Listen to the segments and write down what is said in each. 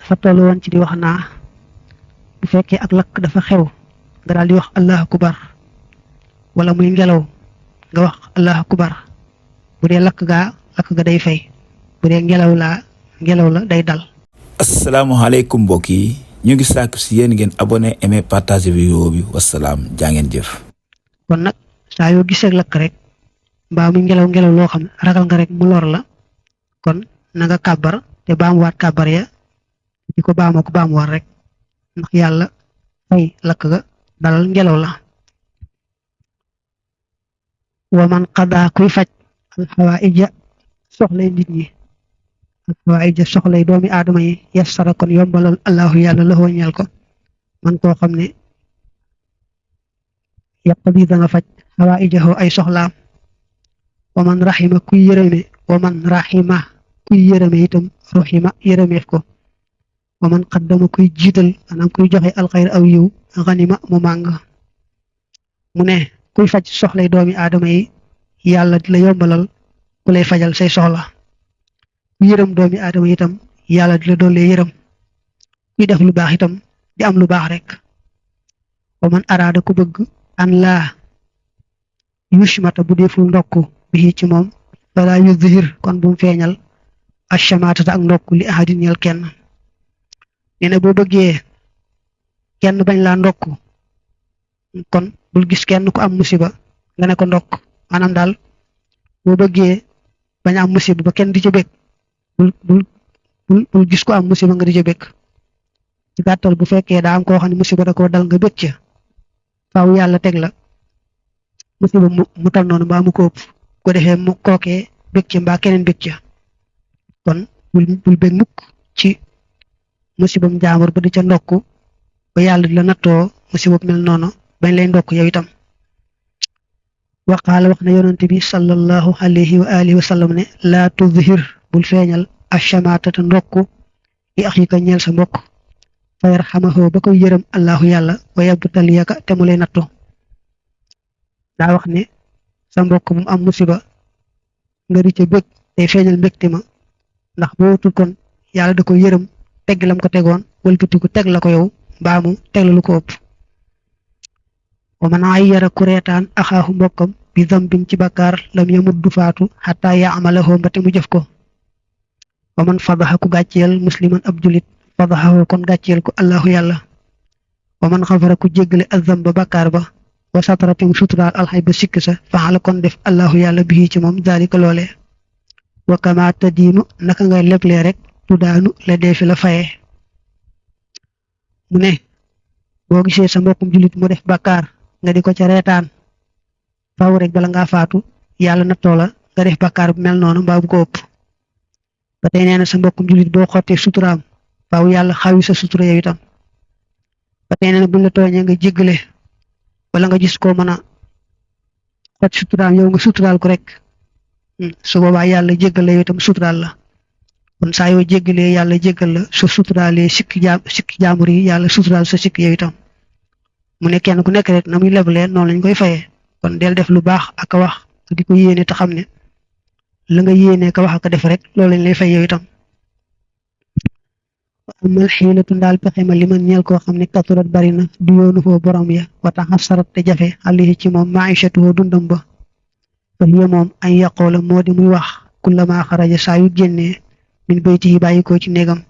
dafa tollu woon ci di wax naa bu fekkee ak lakk dafa xew nga daal di wax allahu akbar wala muy ngelaw nga wax allahu akbar bu dee lakk ga day fay bu dee ngelaw la day dal. asalaamaaleykum mbokk yi ñu ngi sàkku si yéen ngeen abonné aimé partager vidéo bi wasalaam jaa ngeen jëf. kon nag saa yoo gisee lakk rek mbaa muy ngelaw loo xam ne ragal nga rek mu lor la kon na nga kàbbar te baamuwaat kàbbar ya di ko baamuwaat rek ndax yàlla fay lakk ga dalal ngelaw la. wa man qadaa kuy faj alxawaïja soxlay nit ñi alxawaïja soxlay doomi aadama yi yassara kon yombalal allahu yàlla la ñeel ko man koo xam ne yaqdi dana faj xawaïjahu ay soxlaam. wa man raxima kuy yërëme itam ruxima yërëmeef ko. wa man qaddama kuy jiital maanaam kuy joxe alxayr aw yiw xanima mu màng. mu ne kuy faj soxlay doomi aadama yi yàlla di la yombalal ku lay fajal say soxla. ku yërëm doomi aadama yi itam yàlla di la doole yërëm. kuy def lu baax itam di am lu baax rek. wa man araada ku bëgg an laa yushmata bu deful ndokk bi ci moom wala yuzhir kon bu mu feeñal ashamatata ak ndokk li ahadin ñeel kenn. nee na boo bëggee kenn bañ laa ndokk kon bul gis kenn ku am musiba nga ne ko ndokk maanaam daal boo bëggee bañ am musiba ba kenn di ca bëgg bul gis ko am musiba nga di ca bëgg. ci gàttal bu fekkee daa am koo xam ne musiba da koo dal nga bëgg ca faaw yàlla teg la musiba mu tal noonu mbaa mu ko ëpp ko defee mu kookee bëgg ca mbaa keneen bëgg ca kon bul bëgg mukk ci musibam jaamur ba di ca ndokk ba yàlla di la nattoo musibam mel noonu bañ lay ndokk yow itam. waqaala wax na yonante bi sallallahu alayhi wa alihi wa sallam ne laa tuzhir bul feeñal ashamatata ndokk li axika ñeel sa mbokk fa yarxamahu ba koy yërëm allahu yàlla wa yabtaliyaka te mu lay nattu. daa wax ne sa mbokk mu am musiba nga di ca bëgg day feeñal mbégte ma ndax boo wutul kon yàlla da ko yërëm tegg lam ko tegoon wëlbatiku teg la ko yow mbaa mu teg la lu ko ëpp. wa man ayyara ku reetaan axaahu mbokkam bi dambin ci bakkaar lam yamut du faatu xataa yaamalahu mbate mu jëf ko. wa man fadaxa ku gàcceel musliman ab julit fadaxahu kon gàcceel ko allahu yàlla. wa man xafara ku jéggale azamba bakkaar ba wa satarate mu suturaal alxay ba sikk sa faxala kon def allahu yàlla bii ci moom daalika loole. wa kama tadiinu naka nga leblee rek tuddaanu la deefi la faye. mu ne boo gisee sa mbokkum jullit mu def bàkkaar nga di ko ca reetaan faaw rek bala ngaa faatu yàlla nattoo la nga def bàkkaar bu mel noonu mbaa bu ko ëpp. ba tey nee na sa mbokkum jullit boo xottee suturaam faaw yàlla xawi sa sutura yow itam. ba tey nee na buñ la tooñee nga jéggale wala nga gis koo mën a xot suturaam yow nga suturaal ko rek su boobaa yàlla jéggal la yow itam suturaal la. kon saa yoo jéggalee yàlla jéggal la su suturaalee sikki jaamur yi yàlla suturaal sa sikk yow itam. mu ne kenn ku nekk rek na muy lebalee noonu lañ koy fayee kon del def lu baax ak a wax di ko yéene te xam ne la nga yéene ka wax ak a def rek loolu lañ lay fay yow itam. amal xiilatu ndaal pexe ma li man ñeel koo xam ne katurat bari na du yoonu foo borom ya wata xasarat te jafe alihi ci moom maishatuhu dundam ba fa hiya moom añ yaqoola moo di muy wax kullama xaraja saa yu génnee min baytihi bàyyi ko ci néegam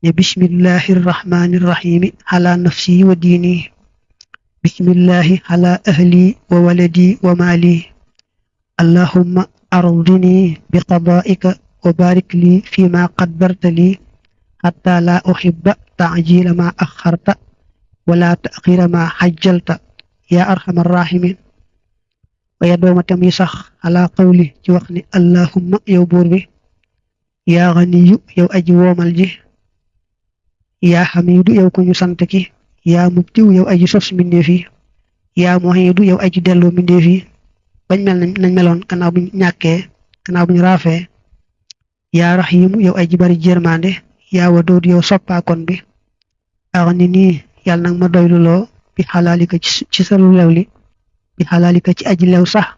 ne bismillahi rrahmani rrahimi ala nafsi wa diini bismillahi ala ahli wa waladi wa maali allahumma ardini bi qadaika wa barik li fi ma qaddarta li hatta la uhibba ta'jila ma akharta wala ta'khira ma hajjalta ya arhamar rahimin. waaye dooma tam yi sax ala qawli ci wax ni allahumma yow buur bi yaa ganiyu yow aji woomal ji yaa xamidu yow ko ñu sant ki yaa mubtiw yow aji sos mbindeef yi yaa muhidu yow aji delloo mbindeef yi bañ mel nañ meloon gannaaw buñ ñàkkee gannaaw buñ raafee yaa raxiimu yow aji bari jërmande yaa wadood yow soppaakoon bi axni nii yàlla nag ma doyluloo bi xalaalika ci sa lu lew li bi xalaalika ci aji lew sax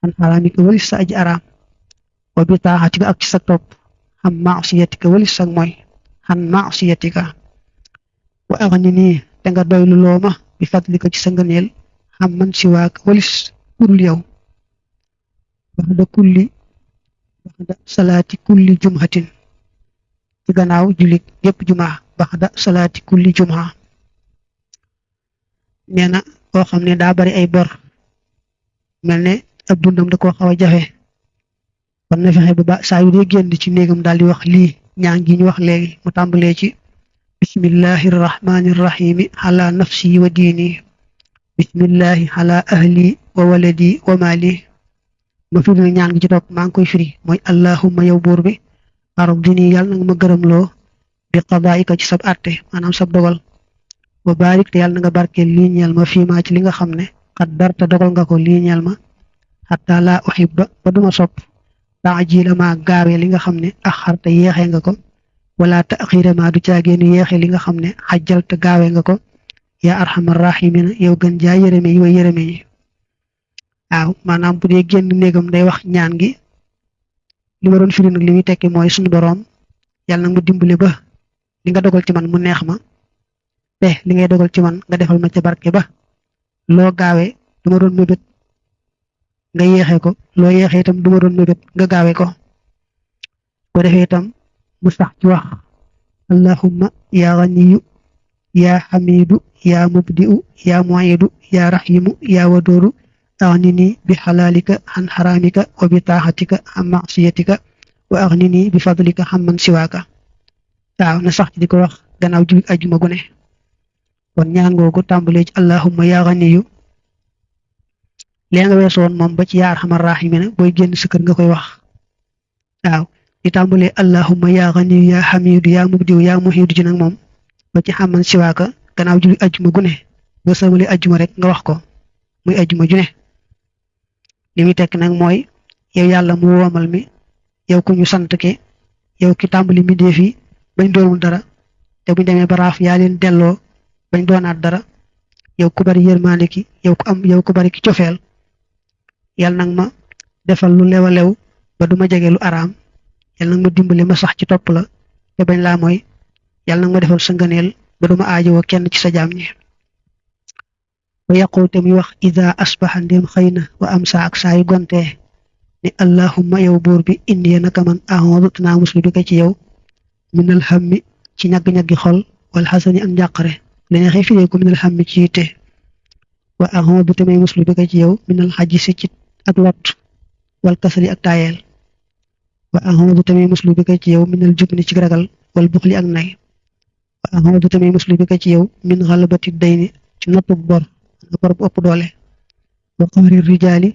an xaraamika walis sa aji araam wa bi taaxatika ak ci sa topp xam maasiyatika walis sa mooy xan ma'siyatika wa aghnini te nga doylu looma bi fadlika ci sa ngëneel xam man siwaak walis kurul yow baxda salaati kulli jumhatin ci gannaaw julik yépp jumaa baxda salaati kulli jumaa nee na koo xam ne daa bari ay bor mel ne ab dundam da koo xaw a jafe kon na fexe ba saa yu dee génn ci néegam daal di wax lii ñaan gi ñu wax léegi mu tàmbalee ci bismillahi rahmani rahimi ala nafsi wa diini bismillahi ala ahli wa waladi wa mali ma firi na ñaan gi ci topp maa ngi koy firi mooy allahumma yow buur bi ardini yàlla na nga ma gërëmloo bi qadaika ci sab àtte maanaam sab dogal wa barik te yàlla na nga barkeel lii ñeel ma fii maa ci li nga xam ne qaddarta dogal nga ko lii ñeel ma xataa laa uhibba ba duma sopp taajila ma gaawee li nga xam ne axarta yeexee nga ko wala taxira ma du caageenu yeexee li nga xam ne xajjalta gaawee nga ko yaa arhamar rahimina yow gën jaa yërëme yi way yërëme yi waaw maanaam bu dee génn néegam day wax ñaan gi li ma doon firi nag li muy tekki mooy suñu boroom yàlla nag ma dimbali ba li nga dogal ci man mu neex ma te li ngay dogal ci man nga defal ma ca barke ba loo gaawee du ma doon mébét nga yéexee ko loo yéexee itam du ma doon mébét nga gaawee ko ko defee itam mu sax ci wax allahumma ya ganiyu ya xamidu ya mubdi'u ya mu'idu ya rahimu ya wadudu aghnini bi halalika an haramika wa bi taaxatika an ma'siyatika wa aghnini bi fadlika amman siwaaka waaw na sax ci di ko wax gannaaw julli ajjuma gu ne kon ñaan googu tàmbalee ci allahumma ya ganiyu lee nga weesoon moom ba ci yaa arhamar raahimiina booy génn sa kër nga koy wax waaw di tàmbalee allahumma ya ganiyu ya hamidu ya mubdi'u ya mu'idu ji nag moom ba ci amman siwaaka gannaaw julli ajjuma gu ne boo sëlmalee ajjuma rek nga wax ko muy ajjuma ju ne li muy tekk nag mooy yow yàlla mu woomal mi yow ku ñu sant ki yow ki tàmbali mbindeef yi bañ doonul dara te buñ demee ba raaf yaa leen delloo bañ doonaat dara yow ku bari yërmaande ki yow ku bari ki cofeel yàlla nag ma defal lu lew a lew ba duma jege lu araam yàlla nag ma dimbali ma sax ci topp la te bañ laa mooy yàlla nag ma defal sa ngëneel ba duma aajowoo kenn ci sa jaam ñi wa yaqul te muy wax ida asbaxa ndéem xëy na wa am saa ak saa yu gontee ne allahumma yow buur bi indi naka man a'uudu tanaa muslu bi ko ci yow minal hammi ci ñagg-ñaggi xol wal xasani ak njàqare la neexee firee ko minal hammi ci yitte wa a'uudu te may muslu bi ko ci yow minal xajisi ci ak lot wal kasali ak taayeel wa a'uudu te may muslu bi ko ci yow minal jubni ci ragal wal buxli ak nay wa a'uudu te may muslu bi ko ci yow min xalabati dayni ci noppug bor bor bu ëpp doole wa qahri rijaali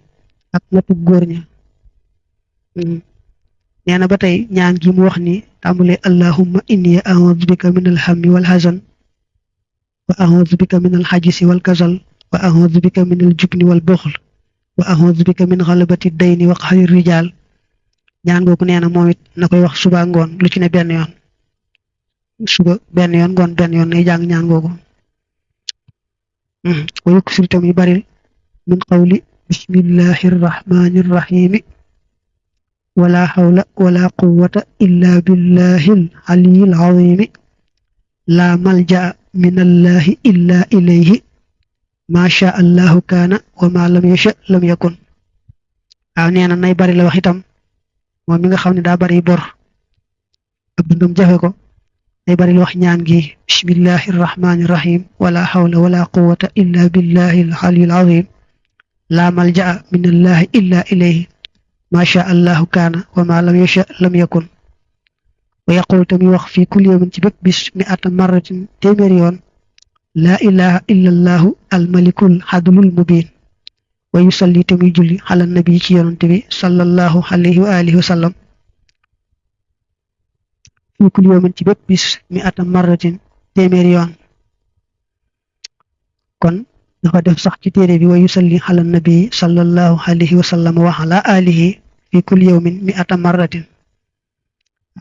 ak noppug góor ña nee na ba tey ñaan gi mu wax ni tàmbalee allahumma inni a'uudu bika min alhammi wal hazan wa a'uudu bika min alxajisi wal kasal wa a'uudu bika min aljubni wal buxl wa a'uudu bika min xalabati dayni wa qahri rijaal ñaan googu nee na moom it na koy wax suba ngoon lu ci ne benn yoon suba benn yoon ngoon benn yoon nay jàng ñaan googu wa yuksir tam yu baril min qawli bismillahi rrahmani rrahimi wala hawla wala quwwata illa billahi al-aliyyi al-azimi la malja'a min allahi illa ilayhi ma sha allahu kaana wa ma lam yasha lam yakun waaw nee na nay bari la wax itam moom mi nga xam ne daa bari bor ab dundam jafe ko day bari la wax ñaan gi bismillahi rrahmani rrahim wala hawla wala quwwata illa billahi al-aliyyi al-azim la malja'a min allahi illa ilayhi ma sha allahu kaana wa ma lam yasha lam yakun wa yaqul tamit wax fi kulli yawmin ci bépp bis mi'ata marratin téeméeri yoon laa ilaha illa allahu almalikul xadlul mubin wa yusalli tamit julli ala nabi ci yonante bi sallallahu alayhi wa alihi wa sallam fi kulli yawmin ci bépp bis mi'ata marratin téeméeri yoon kon dafa def sax ci téere bi wa yusalli ala nabi sallallahu alayhi wa sallam wa ala alihi fi kulli yawmin mi'ata marratin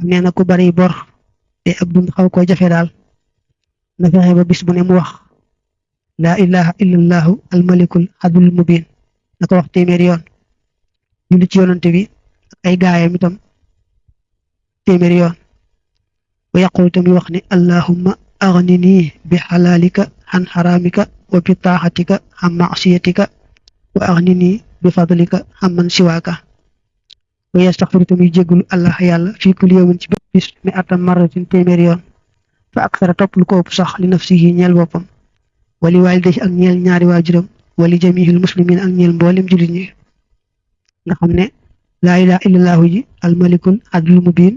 nee na ku bari bor te ab dund xaw koo jafe daal na fexe ba bis bu ne mu wax laa ilaha illallahu almalikul adlul mubin na ko wax téeméeri yoon julli ci yonante bi ak ay gaayam itam téeméeri yoon wa yaqul tamit wax ni allahumma aghnini bi halalika an haramika wa bi taaxatika an ma'siyatika wa aghnini bi fadlika amman siwaaka wa yastaghfiru tamit jéggulu allah yàlla fii kulli yawmin ci bépp bis mi atam marratin téeméer yoon fa aksara topp lu ko ëpp sax li nafsihi ñeel boppam wali waalidayhi ak ñeel ñaari waajuram wali jamihil muslimin ak ñeel mboolem jullit ñi nga xam ne laa ilaha illallahu ji almalikul adlul mubin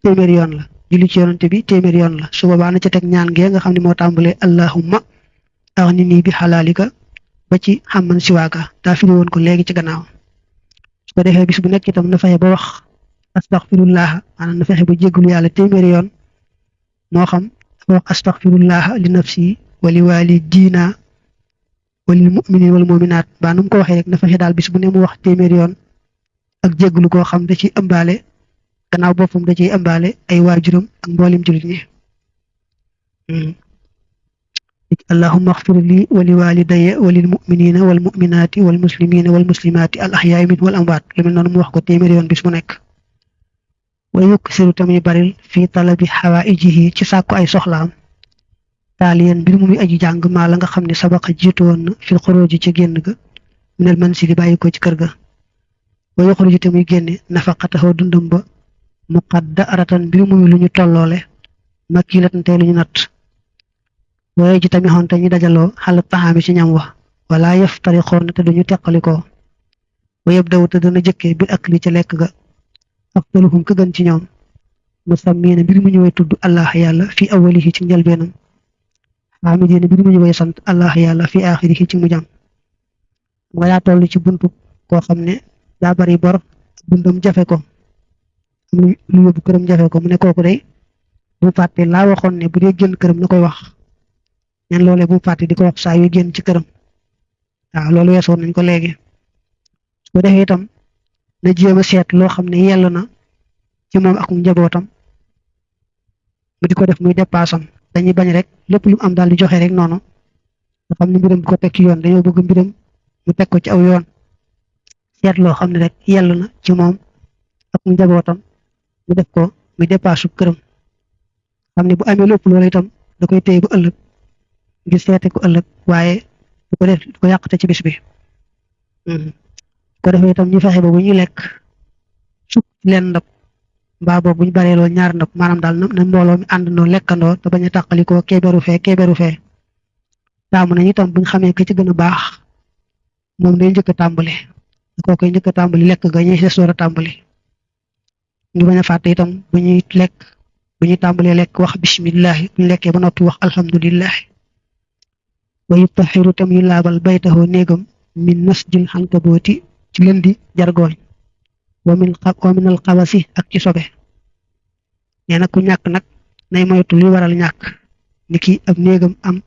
téeméer yoon la julli ci yonante bi téeméer yoon la su boobaa na ca teg ñaan gee nga xam ne moo tàmbalee allahumma aghnini bi halalika ba ci xamman siwaaka daa firi woon ko léegi ci gannaaw su ko defee bis bu nekk itam na fexe ba wax astaghfirullah maanaam na fexe ba jéggulu yàlla téeméer yoon moo xam dafa wax astaghfirullah li nafsi wa li walidina wa lil mu'minin wal mu'minat ba nu mu ko waxee rek na fexe daal bis bu ne mu wax téeméer yoon ak jéggulu koo xam da ciy ëmbaale gannaaw boppam da ciy ëmbaale ay waajuram ak mboolem jullit ñi allahumma ighfir li wa li walidayya wa lil mu'minina wal mu'minati wal muslimina wal muslimati al ahya'i minhum wal amwat lu mel noonu mu wax ko téeméer yoon bis bu nekk wa yuksiru tamit baril fi talabi hawaijihi ci sàkku ay soxlaam taaliyen mbir mu muy aji jàng maa la nga xam ne sabaqa jiitu woon na fil xuruji ci génn ga minal mansili bàyyi ko ci kër ga wa yuxruju te muy génne nafaqatahu dundam ba muqaddaratan mbir muy lu ñu tolloole makilatan tey lu ñu natt waaye ji tamit xonte ñu dajaloo xal taxaami ci ñam wa wala yaftariqoon te duñu teqalikoo wa yabdaw te dana jëkkee bil akli ca lekk ga afdaluhum ka gën ci ñoom musammiina mbir mu ñu way tudd allah yàlla fi awwalihi ci njëlbeenam xaamidiina mbir mu ñu way sant allah yàlla fi aaxirihi ci mujjam nga yaa toll ci buntu koo xam ne daa bari bor dundam jafe ko am lu yóbbu këram jafe ko mu ne kooku day bu fàtte laa waxoon ne bu dee génn këram na koy wax ñan loolee bu fàtte di ko wax saa yu génn ci këram waaw loolu weesoon nañ ko léegi su ko defee itam na jéem a seet loo xam ne yell na ci moom ak njabootam mu di ko def muy dépassam dañuy bañ rek lépp lu am daal di joxe rek noonu nga xam ne mbiram bu ko teg ci yoon dañoo bëgg mbiram mu teg ko ci aw yoon seet loo xam ne rek yell na ci moom ak njabootam mu def ko muy dépassu këram xam ne bu amee lépp loolu itam da koy téye ba ëllëg ngir seete ko ëllëg waaye du ko def du ko yàqte ci bis bi ko defee itam ñu fexe ba bu ñuy lekk sukk leen ndab mbaa boobu bu ñu bareeloo ñaar ndab maanaam daal na mbooloo mi àndandoo lekkandoo te bañ a tàqalikoo keeberu fee taamu nañu itam buñ xamee ka ci gën a baax moom day njëkk a tàmbali koo koy njëkk a tàmbali lekk ga ñuy des door a tàmbali ñu bañ a fàtte itam bu ñuy lekk bu ñuy tàmbalee lekk wax bismillahi bu ñu lekkee ba noppi wax alhamdulillahi wa yutahiru tam yu laabal baytahu néegam min nasjil xankabooti ci leen di jargooñ wa min al xabasi ak ci sobe nee na ku ñàkk nag nay moytu luy waral ñàkk ni ki ab néegam am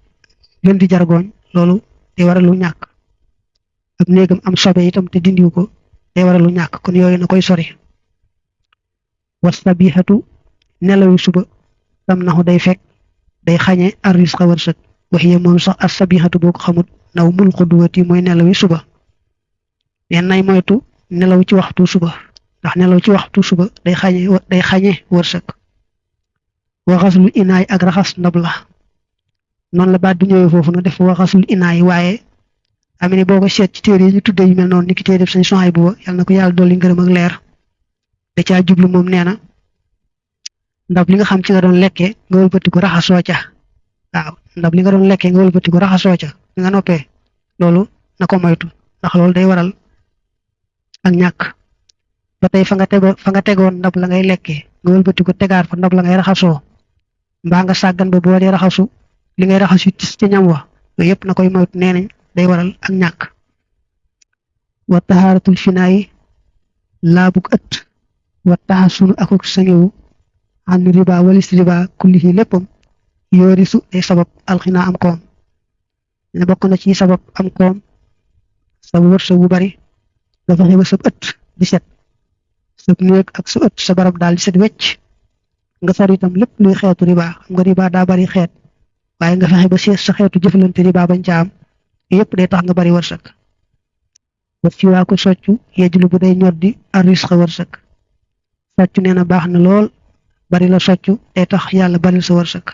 leen di jargooñ loolu day waral lu ñàkk ab néegam am sobe itam te dindiw ko day waral lu ñàkk kon yooyu na koy sori wastabihatu nelawi suba tam naxu day fekk day xañe arrisqa wërsëg waxiye moom sax as-sabihatu boo ko xamut naw mul xuduwati mooy nelawi suba neen nay moytu nelaw ci waxtu suba ndax nelaw ci waxtu suba day xañe wërsëg waxasul inaay ak raxas ndab la noonu la baat du ñëwee foofu na def waxasul inaay waaye am ni boo ko seet ci téere yi ñu tudde yu mel noonu ni ki téere def sañ soxay bu yàlla na ko yàlla dolli ngërëm ak leer da caa jublu moom nee na ndab li nga xam ci nga doon lekkee nga wëlbati ko raxasoo ca waaw ndab li nga doon lekkee nga wëlbati ko raxasoo ca nga noppee loolu na ko moytu ndax loolu day waral ak ñàkk ba tey fa nga tegoon ndab la ngay lekkee nga wëlbati ko tegaat fa ndab la ngay raxasoo mbaa nga sàggan ba boo dee raxasu li ngay raxasu ci ñam wa yooyu yëpp na koy moytu nee nañ day waral ak ñàkk wa tahaaratul finaayi laabug ëtt wa taxasunu akuk sangewu an riba walis riba kullihi léppam yoorisu ay sabab alxinaa am koom ne bokk na ci sabab am koom sa wërsëg bu bari nga fexe ba sab ëtt di set sa néeg ak sa ëtt sa barab daal di set wecc nga sori itam lépp luy xeetu riba xam nga riba daa bari xeet waaye nga fexe ba seet sa xeetu jëflante riba bañ ca am yëpp day tax nga bari wërsëg ba ci waa ko soccu yejjulu bu day ñoddi arrisqa wërsëg soccu nee na baax na lool bari la soccu day tax yàlla bari sa wërsëg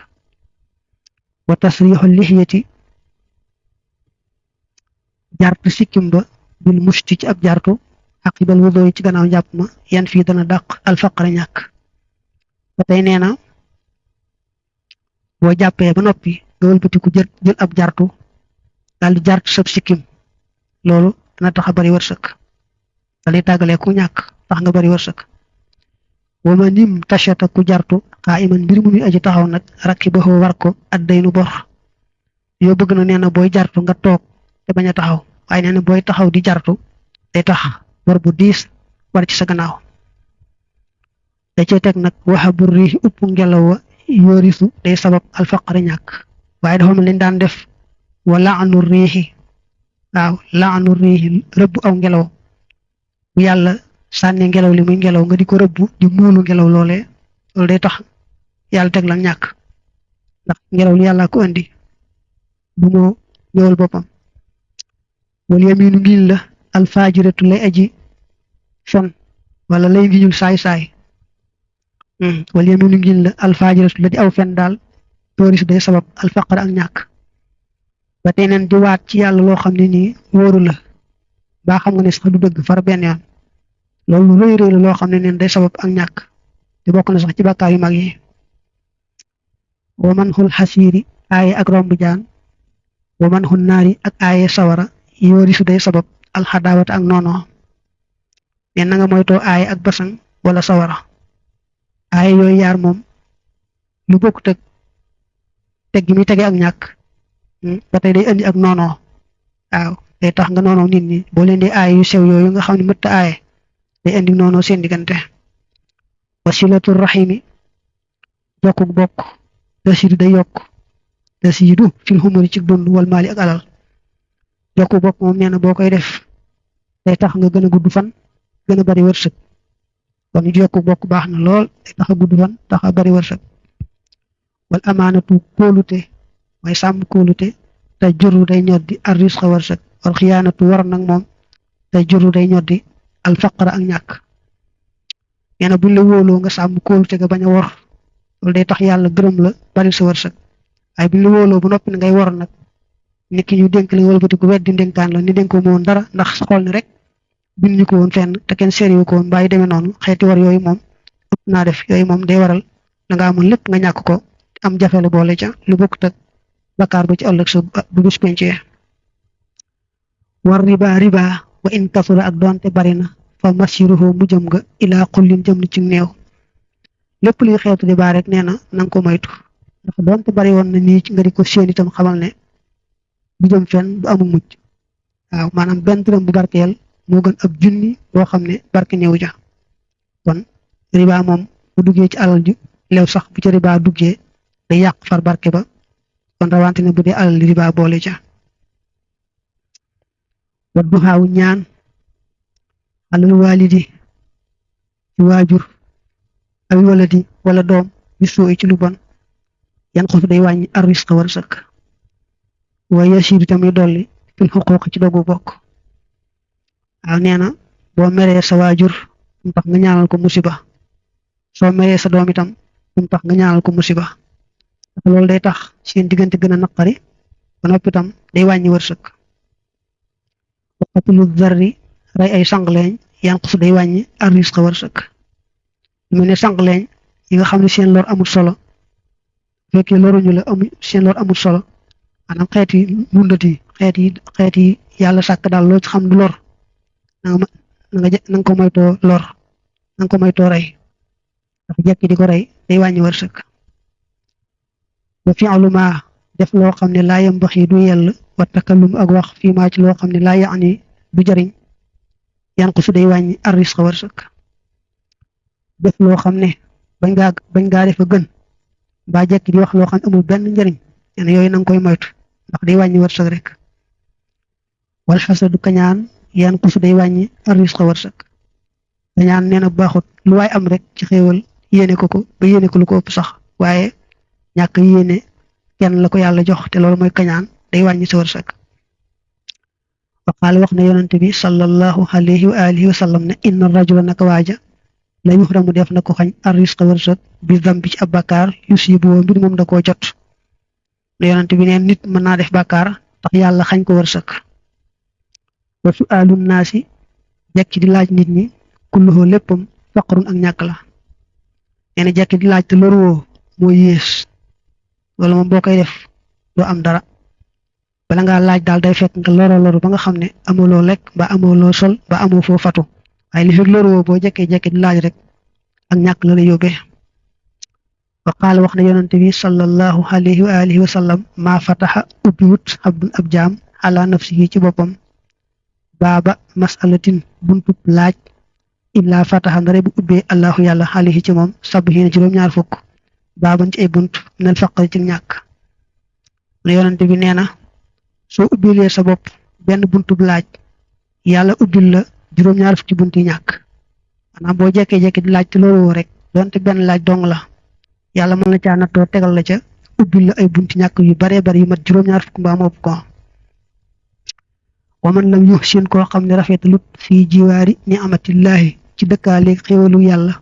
wa tasrixul lixyati jartu sikkim ba bil musti ci ab jartu aqibal wudo ci gannaaw njàpp ma yan fii dana dàq alfaqara ñàkk ba tey nee na boo jàppee ba noppi nga wëlbatiku jël ab jartu daal di jartu sab sikkim loolu dana tax a bari wërsëg dalay tàggalee ku ñàkk tax nga bari wërsëg wama nim tachata ku jartu xaa iman mbir mu muy aji taxaw nag rakki ba war ko addaynu bor yoo bëgg na nee na booy jartu nga toog te bañ a taxaw waaye nee na booy taxaw di jartu day tax bor bu diis war ci sa gannaaw da cee teg nag waxa bu riixi upp ngelaw wa yoorisu day sabab alfaqara ñàkk waaye dafa mel leen daan def wa laanu riixi waaw laanu riixi rëbb aw ngelaw bu yàlla sànni ngelaw li muy ngelaw nga di ko rëbb di muulu ngelaw loole loolu day tax yàlla teg la ñàkk ndax ngelaw li yàlla ko andi bu moo ñëwal boppam wal yaminu ngiñ la alfajiratu lay aji fen wala lay ngiñul saay-saay wal yaminu ngiñ la alfajiratu la di aw fen daal tooris day sabab alfaqara ak ñàkk ba tey neen di waat ci yàlla loo xam ne nii wóoru la baa xam nga ne sax du dëgg far benn yoon loolu lu rëy rëy la loo xam ne neen day sabab ak ñàkk te bokk na sax ci bàkkaar yu mag yi wa man xul xasiiri aaye ak romb jaan wa man xul naari ak aaye sawara yoorisu day sabab alxadaawata ak noonoo ne na nga moytoo aaye ak basang wala sawara aaye yooyu yaar moom lu bokk teg gi muy tege ak ñàkk ba tey day indi ak noonoo waaw day tax nga noonoo nit ñi boo leen di aaye yu sew yooyu nga xam ne mëtta aaye day indi noonoo seen diggante wasilatu rahimi jokkuk bokk tasiidu day yokk tasiidu fil xumuri ci dund wal maali ak alal jokkuk bokk moom nee na boo koy def day tax nga gën a gudd fan gën a bari wërsëg kon jokkuk bokk baax na lool day tax a gudd fan tax a bari wërsëg wal amaanatu kóolute mooy sàmm kóolute te juru day ñoddi ar risqa wërsëg wal xiyaanatu war nag moom te juru day ñoddi al faqra ak ñàkk nee na buñ la wóoloo nga sàmm kóolute nga bañ a wor loolu day tax yàlla gërëm la bari sa wërsëg waaye buñ la wóoloo ba noppi ne ngay wor nag nit ki ñu dénk la wëlbati ko weddi ndénkaan la ni dénkoo ma woon dara ndax sa xool ne rek bind ñu ko woon fenn te kenn sérieux ko woon bàyyi demee noonu xeeti war yooyu moom ëpp naa def yooyu moom day waral da nga amoon lépp nga ñàkk ko am jafe la boole ca lu bokk teg bakkaar ba ci ëllëg sa bu bis pencee war riba wa in kasura ak doonte bari na fa masiruhu mu jëm nga ilaa xullin jëm ni ci néew lépp luy xeetu riba rek nee na nanga ko moytu ndax doonte bari woon na nii nga di ko séen itam xamal ne bu jëm fenn bu amul mujj waaw maanaam benn dërëm bu barkeel moo gën ab junni boo xam ne barke néew ja kon riba moom bu duggee ci alal ju leew sax bu ci riba duggee day yàq far barke ba kon rawante ne bu dee alal riba boole ca wa duxaaw ñaan alal walidi ci waajur aw waladi wala doom bi sooy ci lu bon yan xosu day wàññi ar risqa wërsëg waaye yasiidu tamit dolli fil xuquuq ci dogu bokk waaw nee na boo meree sa waajur mu tax nga ñaanal ko musiba soo meree sa doom itam mu tax nga ñaanal ko musiba ndax loolu day tax seen diggante gën a naqari ba noppi itam day wàññi wërsëg waqatulu zarri rey ay sangleeñ yanqusu day wàññi ar risqa wërsëg lu mel ne sangleeñ yi nga xam ne seen lor amul solo fekkee loruñu la seen lor amul solo maanaam xeet yi mundat yi xeet yi yàlla sàkk daal loo ci xam du lor nanga ko moytoo lor nanga ko moytoo rey ndax jekki di ko rey day wàññi wërsëg ba fi'lu ma def loo xam ne laa yambaxi du yell wa takallum ak wax fii maa ci loo xam ne laa yaani du jariñ yanqusu day wàññi ar risqa wërsëg def loo xam ne bañ ngaa def a gën mbaa jekki di wax loo xam ne amul benn njariñ yenn yooyu nanga koy moytu ndax day wàññi wërsëg rek wal xasadu kañaan yanqusu day wàññi ar risqa wërsëg kañaan nee na baaxut lu waay am rek ci xéewal yéene ko ba yéene ko lu ko ëpp sax waaye ñàkk yéene kenn la ko yàlla jox te loolu mooy kañaan day wàññi sa wërsëg wa qaala wax na yonante bi sallallahu alayhi wa alihi wa sallam ne inna rajula naka waaja la yuxramu def na ko xañ arrisqa wërsëg bi dambi ci ab bàkkaar yusibu mbir moom da koo jot ne yonent bi neen nit mën naa def bàkkaar tax yàlla xañ ko wërsëg wa su'aalun naasi jekki di laaj nit ñi kulluhu léppam faqrun ak ñàkk la nee na jekki di laaj te loruwoo moo yées loolu moom boo koy def doo am dara bala ngaa laaj daal day fekk nga loru ba nga xam ne amuloo lekk ba amuloo sol ba amoo foo fatu waaye li fekk loruwoo boo jekkee di laaj rek ak ñàkk la lay yóbbee wa qaala wax na yonante bi sallallahu alayhi wa alihi wa sallam maa fataxa ubbiwut abdun ab jaam ala nafsihi ci boppam baaba masalatin buntub laaj illaa fataxa ndare bu ubbee allahu yàlla alayhi ci moom sabiina juróom-ñaar fukk baaban ci ay bunt minal faqri ci ñàkk ne yonante bi nee na soo ubbilee sa bopp benn buntub laaj yàlla ubbil la juróom-ñaar fukki bunt yi ñàkk maanaam boo jekkee di laaj te loolu rek donte benn laaj dong la yàlla mën na caa nattoo tegal la ca ubbil la ay bunti ñàkk yu baree bari yu mat juróom-ñaar fukk mbaa mu ëpp ko wa man lam yuhsin koo xam ne rafetalut fii jiwaari ni amatillahi ci dëkkaaleeg xéewalu yàlla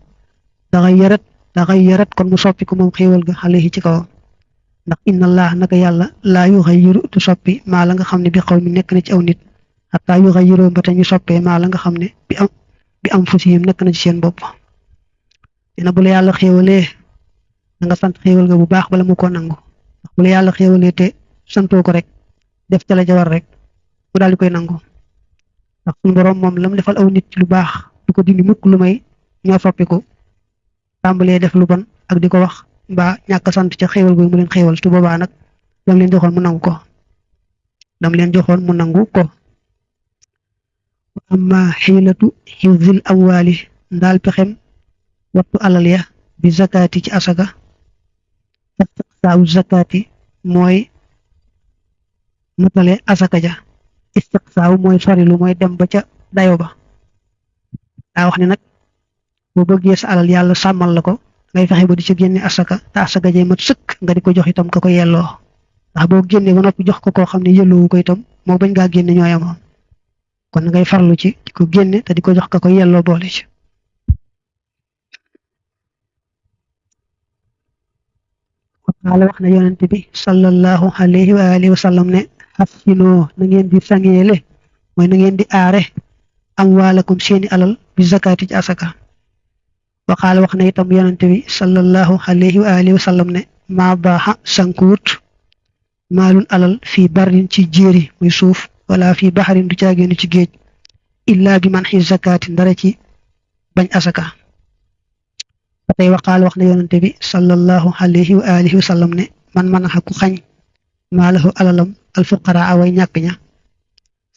daxay yarat kon mu soppi ko moom xéewal ga alayhi ci kawam ndax inna allah naka yàlla laa yuxayyiru tu soppi maa la nga xam ne bi xaw mi nekk na ci aw nit xataa yuxayyiroo ba te ñu soppee maa la nga xam ne bi am fusihim nekk na ci seen bopp dina bu la yàlla xéewalee da nga sant xéewal ga bu baax bala mu ko nangu ndax bu la yàlla xéewalee te santoo ko rek def ca la jawar rek mu daal di koy nangu ndax suñu borom moom lam defal aw nit ci lu baax du ko dindi mukk lu may ñoo soppiku tàmbalee def lu bon ak di ko wax mbaa ñàkk sant ca xéewal googu mu leen xéewal tu boobaa nag lam leen joxoon mu nangu ko amma xiilatu xifzil amwaali ndaal pexem wattu alal ya bi zakati ci asaka istiqsaawu zakati mooy matale asaka ja istiqsaawu mooy sorilu mooy dem ba ca dayo ba daa wax ne nag boo bëggee sa alal yàlla sàmmal la ko ngay fexe ba di ci génne asaka te asaka jay mat sëkk nga di ko jox itam ka ko yelloo ndax boo génne ba noppi jox ko koo xam ne yelloowu ko itam moo bañ ngaa génne ñooyamoon kon ngay farlu ci di ko génne te di ko jox ka ko yelloo boole ci waqaala wax na yonente bi sallallahu alayhi wa alihi wa sallam ne xafsinoo na ngeen di sangeele mooy na ngeen di aare amwaalakum seeni alal bi zakati ci asaka waqaala wax na itam yonente bi sallallahu alayhi wa alihi wa sallam ne maa baaxa sankuwut maalun alal fii barin ci jéeri muy suuf wala fii baxarin du caagéenu ci géej illaa bi man xi zakati ndara ci bañ asaka ba tey waqaal wax na yonante bi sallallahu alayhi wa alihi wa sallam ne man manaxa ku xañ maalahu alalam alfuqaraa way ñàkk ña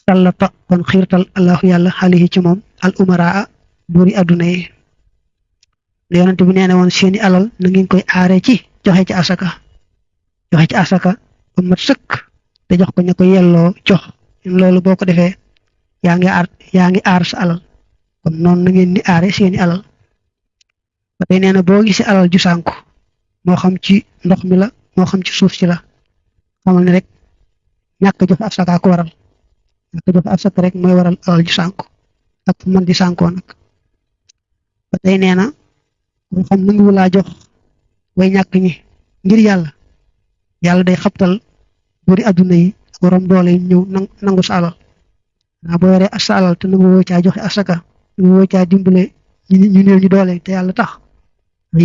sallata kon xiirtal allahu yàlla alayhi ci moom al umaraa buuri adduna yi yonante bi nee na woon seeni alal na ngeen koy aare ci joxe ci asaka ba mat sëkk te jox ko ña ko yelloo jox loolu boo ko defee yaa ngi aar sa alal kon noonu na ngeen di aare seeni alal ba tey nee na boo gisee alal ju sànku moo xam ci ndox mi la moo xam ci suuf si la xamal ne rek ñàkk jox asaka ko waral ñàkk jox asaka rek mooy waral alal ju sànku ak fu mën di sànkoo nag ba tey nee na moo xam nangu laa jox way ñàkk ñi ngir yàlla day xabtal buri adduna yi ak borom doole yi ñëw nangu sa alal naa boo yoree sa alal te nangu woo caa joxe asaka nangu woo caa dimbale ñu néew ñu doole te yàlla tax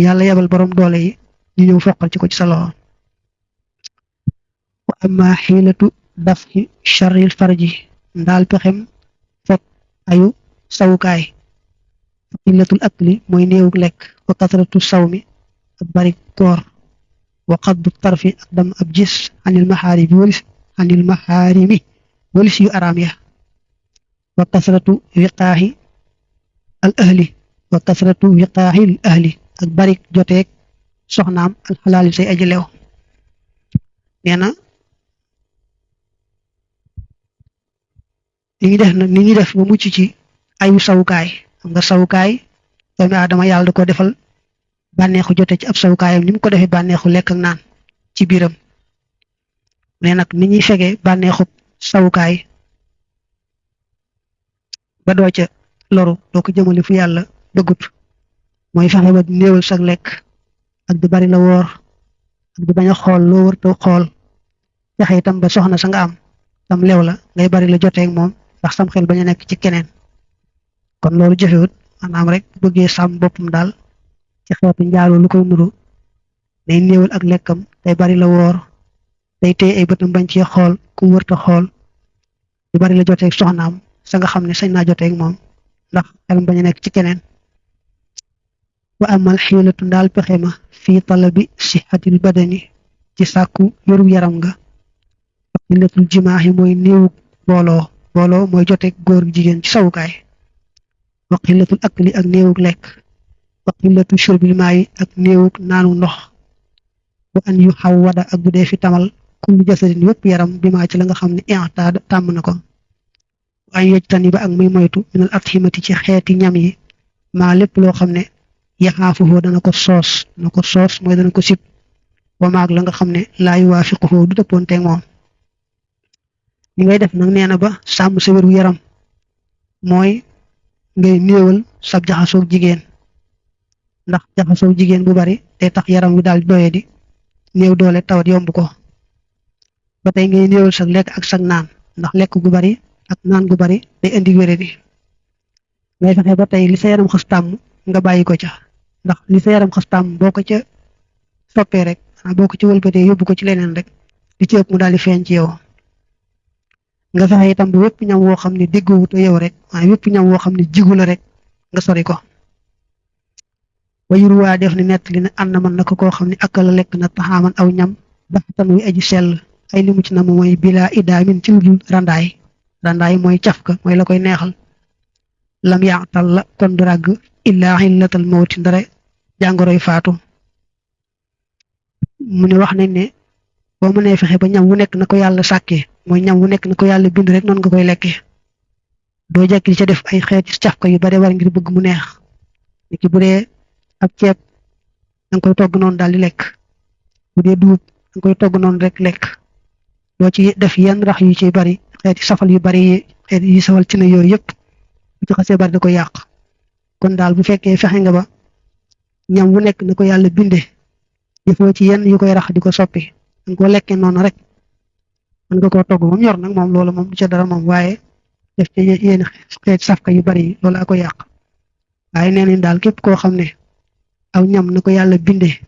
yàlla yebal borom doole yi ñu ñëw foqal ci ko ci sa loxo wa amma xiilatu daf'i sharril farji ndaal pexem fekk ayu sawukaay fa qillatul akli mooy néewuk lekk wa kasratu sawmi ak bari koor wa qaddu tarfi ak dam ab gis anil maxaarimi walis yu araam ya wa kasratu wiqaahi al ahli ak bari joteeg soxnaam al xalaali say aji leew nee na ni ñuy def ba mucc ci ayu sawukaay xam nga sawukaay doomu aadama yàlla da ko defal bànneexu jote ci ab sawukaayam ni mu ko defee bànneexu lekk ak naan ci biiram mais nag ni ñuy fegee bànneexu sawukaay ba doo ca loru doo ko jëmale fu yàlla bëggut mooy fexe ba néewal sag lekk ak di bari la woor ak di bañ a xool loo wërta xool fexe itam ba soxna sa nga am tam lew la ngay bari la joteeg moom ndax sam xel bañ a nekk ci keneen kon loolu jëfewut maanaam rek bu bëggee sàmm boppam daal ci xeetu njaaloo lu koy nuru day néewal ak lekkam day bari la woor day téye ay bëtam bañ ci xool ku wërta xool di bari la joteeg soxnaam sa nga xam ne sañ naa joteeg moom ndax xelam bañ a nekk ci keneen wa amal xiilatu ndaal pexe ma fii talabi sixatil badani ci sàkku yoru yaram nga wa xiilatul jimaaxi mooy néewug booloo mooy joteeg góor jigéen ci sawukaay wa xiilatul akli ak néewug lekk wa xiilatul shurbil maayi ak néewug naanu ndox wa an yu xaw wada ak bu dee fi tamal kullu jasadin yépp yaram bi maa ci la nga xam ne i'taada tàmm na ko wa an yejtani ba ak muy moytu minal atximati ci xeeti ñam yi maa lépp loo xam ne yaxaafuhu dana ko soos mooy dana ko sib wa maag la nga xam ne laa yuwaafiquhu du dëppoonteeg moom li ngay def nag nee na ba sàmm sa wéru yaram mooy ngay néewal sab jaxasoog jigéen ndax jaxasoog jigéen bu bari day tax yaram wi daal doye di néew doole tawat yomb ko ba tey ngay néewal sag lekk ak sag naan ndax lekk gu bari ak naan gu bari day indi wéré di ngay fexe ba tey li sa yaram xas tàmm nga bàyyi ko ca ndax li sa yaram xas tàmm boo ko ca soppee rek boo ko ci wëlbatee yóbbu ko ci leneen rek li ci ëpp mu daal di feeñ ci yow nga fexe itam ba wépp ñam woo xam ne déggoowut yow rek waaye wépp ñam woo xam ne jigu la rek nga sori ko wayur waa def ni nett li ne ànd man na ko koo xam ne akala lekk na taxaaman aw ñam baxtan wi aji sell ay limu ci na mu mooy bilaa idaamin ci lu dul randaay mooy cafka mooy la koy neexal lam yaatal la kon du ràgg illaa xillatal mawti ndare jàngoroy faatu mu ne wax nañ ne boo mënee fexe ba ñam wu nekk na ko yàlla sàkkee mooy ñam wu nekk na ko yàlla bind rek noonu nga koy lekkee doo jekk di ca def ay xeeti cafka yu bare war ngir bëgg mu neex niki bu dee ab ceeb da nga koy togg noonu daal di lekk bu dee dugub da nga koy togg noonu rek lekk doo ci def yenn rax yu ci bari xeeti safal yu bari yi xeeti yi safal ci ne yooyu yëpp bu ci xasee bari da koy yàq kon daal bu fekkee fexe nga ba ñam wu nekk na ko yàlla bindee defoo ci yenn yu koy rax di ko soppi danga ko lekkee noonu rek mën nga koo togg moom ñor nag moom loolu moom du ca dara moom waaye def ci yenn xeeti safka yu bari yi loolu a ko yàq waaye nee nañ daal képp koo xam ne aw ñam na ko yàlla bindee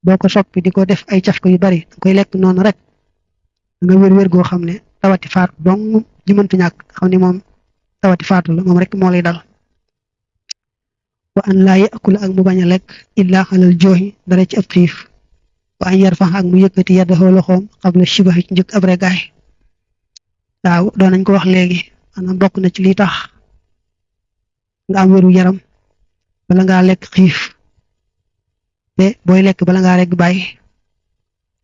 boo ko soppi di ko def ay cafka yu bari da koy lekk noonu rek nga wér-wér goo xam ne tawati faatu dong ji mëntu ñàkk xam ne moom tawati faatu la moom rek moo lay dal wa an laa yakula ak mu bañ a lekk illaa xalal jooxi dara ci ab xiif wa an yar fax ak mu yëkkati yaddaxoo loxoom xabla shibahi ci njëkk ab regaay waaw doon nañ ko wax léegi maanaam bokk na ci li tax nga am wéru yaram bala ngaa lekk xiif te booy lekk bala ngaa regg bàyyi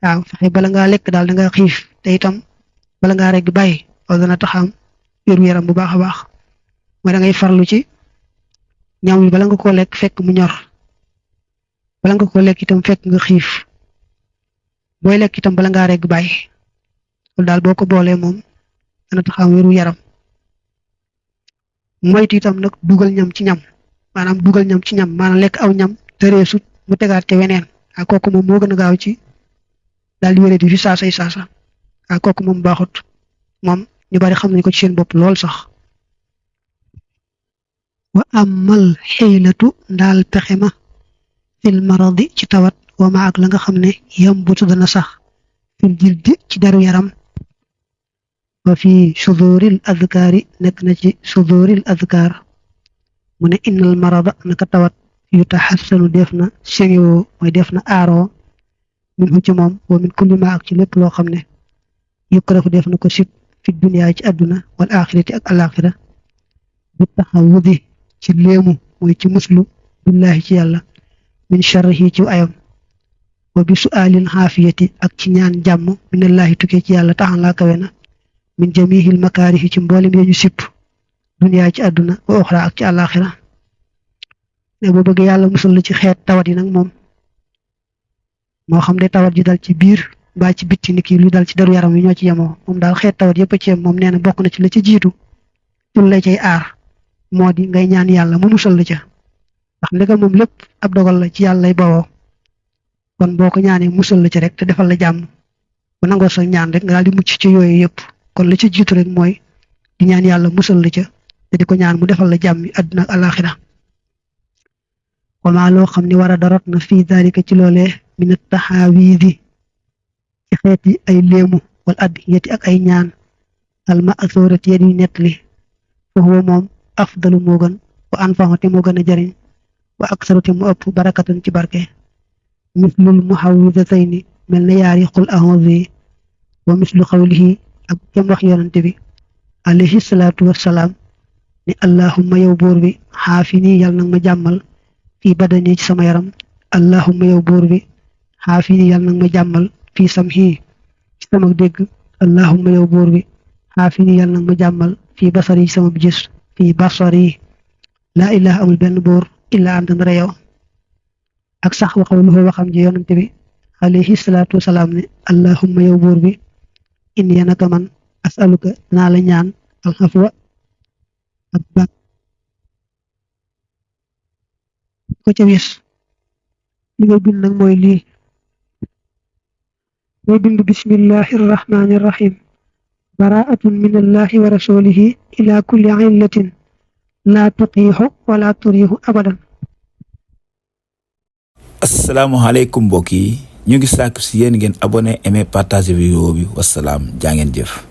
waaw fexe bala ngaa lekk daal da nga xiif te itam bala ngaa regg bàyyi loolu dana taxam wéru yaram bu baax a baax mooy da ngay farlu ci ñam wi bala nga ko lekk fekk mu ñor bala nga ko lekk itam fekk nga xiif booy lekk itam bala ngaa regg bàyyi loolu daal boo ko boolee moom dana taxam wéru yaram moytu itam nag dugal ñam ci ñam maanaam dugal ñam ci ñam maanaam lekk aw ñam te reesut mu tegaat ca weneen ak kooku moom moo gën a gaaw ci daal di wéré di fi saasa ak kooku moom baaxut moom ñu bari xam nañ ko ci seen bopp lool sax wa amal xiilatu ndaal pexe ma fil maradi ci tawat wa ma ak la nga xam ne yambutu dana sax fil jildi ci deru yaram wa fi suduril adkaari nekk na ci suduril adkaar mu ne innal marada naka tawat yu taxassanu def na sengewoo mooy def na aaroo min hu ci moom wa min kulli ma ak ci lépp loo xam ne yukrahu def na ko sib fi dunya ci àdduna wal axirati ak alaxira bi taxawudi ci léemu mooy ci muslu billahi ci yàlla min sharrihi ci ayam wa bi su'alil xaafiyati ak ci ñaan jàmm minallahi tukkee ci yàlla taxalaa kawe na min jamihil makaarihi ci mboolem yeñu sipp dunya ci àdduna wa oxra ak ci alaxira ne boo bëgg yàlla musal la ci xeet tawat yi nag moom moo xam ne tawat ji dal ci biir mbaa ci bitti ni kii lu dal ci deru yaram yi ñoo ci yemoo moom daal xeet tawat yëpp ci yem moom nee na bokk na ci la ci jiitu tul la cay aar moo di ngay ñaan yàlla mu musal la ca ndax ndegam moom lépp ab dogal la ci yàlla lay bawoo kon boo ko ñaanee musal la ci rek te defal la jàmm ba nangoo sa ñaan rek nga daal di mucc ci yooyu yëpp kon la ci jiitu rek mooy di ñaan yàlla musal la ca te di ko ñaan mu defal la jàmmi àdduna ak alaxira wama loo xam ne war a darot na fii dalika ci loolee min at-taxaawiidi ci xeeti ay léemu wala addiyati ak ay ñaan al ma'thurati yu nettali fa huwa moom afdalu moo gën wa anfaxu te moo gën a jariñ wa aksaru te mu ëpp barakatan ci barke mislul muhawwidatayni mel na yaari qul a'uuzu yi wa mislu qawlihi ak kem wax yonante bi alayhi salaatu wassalaam ni allahumma yow buur bi xaafini yàlla nag ma jàmmal fii badani ci sama yaram allahumma yow buur bi xaafini yàlla nag ma jàmmal fii samhi ci sama dégg allahumma yow buur bi xaafini yàlla nag ma jàmmal fii basari ci sama gis fii basari laa ilaha amul benn buur illa anta ndara yow ak sax waxawluhu waxam ji yonante bi alayhi salaatu wasalaam ne allahumma yow buur bi inni naka man asaluka danaa la ñaan alxafwa ak baat ko ca wis li nga bind nag mooy lii mooy bind bismillahi irrahmani irrahim baraatun min allahi wa rasulihi ila kulli illatin la tuqiixu wala turiixu abadan. asalaamaaleykum mbokk yi ñu ngi sàkku si yéen ngeen abonné aimé partager vidéo bi wasalaam jaa ngeen jëf.